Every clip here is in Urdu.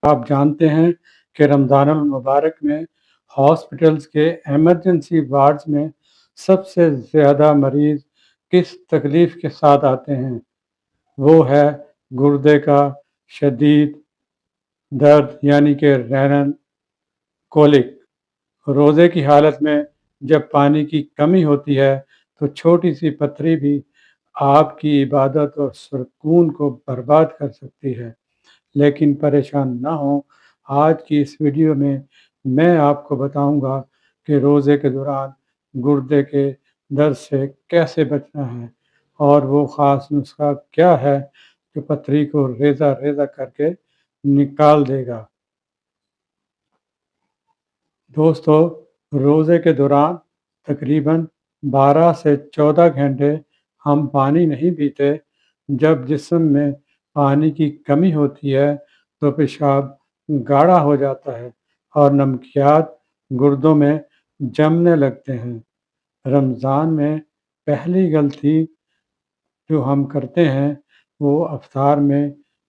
آپ جانتے ہیں کہ رمضان المبارک میں ہاسپٹلز کے ایمرجنسی وارڈز میں سب سے زیادہ مریض کس تکلیف کے ساتھ آتے ہیں؟ وہ ہے گردے کا شدید درد یعنی کہ رینل کولک۔ روزے کی حالت میں جب پانی کی کمی ہوتی ہے تو چھوٹی سی پتھری بھی آپ کی عبادت اور سکون کو برباد کر سکتی ہے۔ لیکن پریشان نہ ہوں، آج کی اس ویڈیو میں آپ کو بتاؤں گا کہ روزے کے دوران گردے کے درد سے کیسے بچنا ہے اور وہ خاص نسخہ کیا ہے جو پتھری کو ریزہ ریزہ کر کے نکال دے گا۔ دوستو، روزے کے دوران تقریباً 12 سے 14 گھنٹے ہم پانی نہیں پیتے۔ جب جسم میں پانی کی کمی ہوتی ہے تو پیشاب گاڑھا ہو جاتا ہے اور نمکیات گردوں میں جمنے لگتے ہیں۔ رمضان میں پہلی غلطی جو ہم کرتے ہیں وہ افطار میں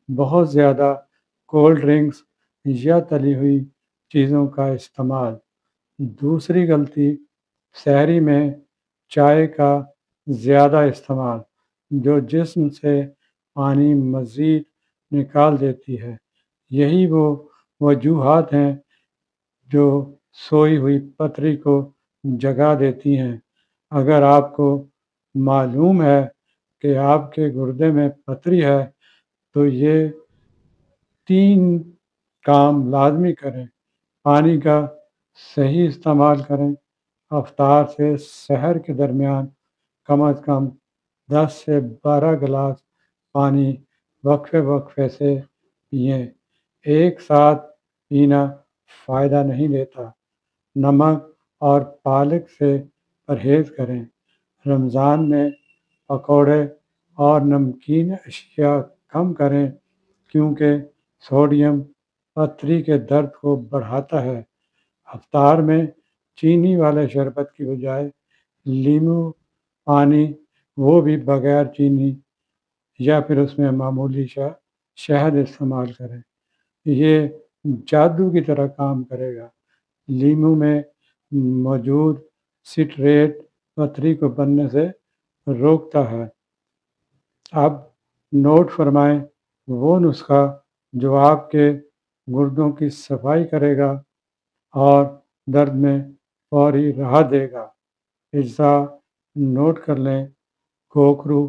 بہت زیادہ کولڈ ڈرنکس یا تلی ہوئی چیزوں کا استعمال۔ دوسری غلطی سحری میں چائے کا زیادہ استعمال، جو جسم سے پانی مزید نکال دیتی ہے۔ یہی وہ وجوہات ہیں جو سوئی ہوئی پتھری کو جگا دیتی ہیں۔ اگر آپ کو معلوم ہے کہ آپ کے گردے میں پتھری ہے تو یہ 3 کام لازمی کریں۔ پانی کا صحیح استعمال کریں۔ افطار سے سحر کے درمیان کم از کم 10 سے 12 گلاس پانی وقفے وقفے سے پئیں۔ ایک ساتھ پینا فائدہ نہیں دیتا۔ نمک اور پالک سے پرہیز کریں۔ رمضان میں پکوڑے اور نمکین اشیاء کم کریں کیونکہ سوڈیم پتھری کے درد کو بڑھاتا ہے۔ افطار میں چینی والے شربت کی بجائے لیمو پانی، وہ بھی بغیر چینی، یا پھر اس میں معمولی شہد استعمال کریں۔ یہ جادو کی طرح کام کرے گا۔ لیمو میں موجود سٹریٹ پتھری کو بننے سے روکتا ہے۔ اب نوٹ فرمائیں وہ نسخہ جو آپ کے گردوں کی صفائی کرے گا اور درد میں فوری راحت دے گا۔ اجزاء نوٹ کر لیں: کوکرو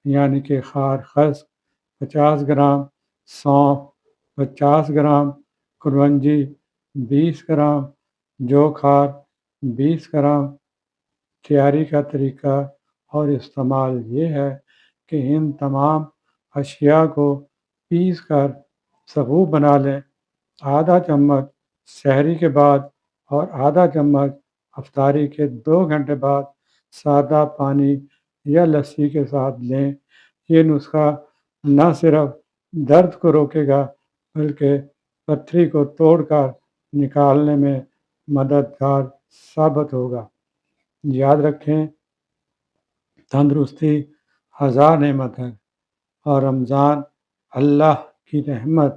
یعنی کہ خار خس 50 گرام، سونف 50 گرام، کلونجی 20 گرام، جو خار 20 گرام۔ تیاری کا طریقہ اور استعمال یہ ہے کہ ان تمام اشیاء کو پیس کر سبو بنا لیں۔ آدھا چمچ سحری کے بعد اور آدھا چمچ افطاری کے 2 گھنٹے بعد سادہ پانی یا لسی کے ساتھ لیں۔ یہ نسخہ نہ صرف درد کو روکے گا بلکہ پتھری کو توڑ کر نکالنے میں مددگار ثابت ہوگا۔ یاد رکھیں، تندرستی ہزار نعمت ہے اور رمضان اللہ کی رحمت۔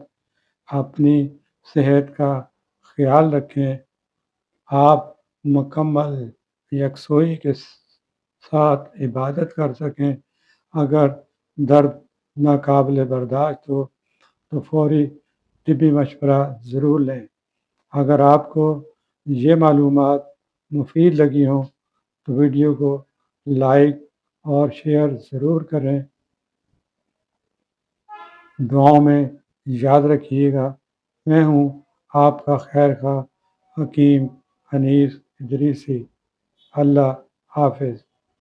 اپنی صحت کا خیال رکھیں۔ آپ مکمل یکسوئی کے ساتھ عبادت کر سکیں۔ اگر درد ناقابل برداشت ہو تو فوری طبی مشورہ ضرور لیں۔ اگر آپ کو یہ معلومات مفید لگی ہوں تو ویڈیو کو لائک اور شیئر ضرور کریں۔ دعاؤں میں یاد رکھیے گا۔ میں ہوں آپ کا خیر خواہ حکیم انیس ادریسی۔ اللہ حافظ۔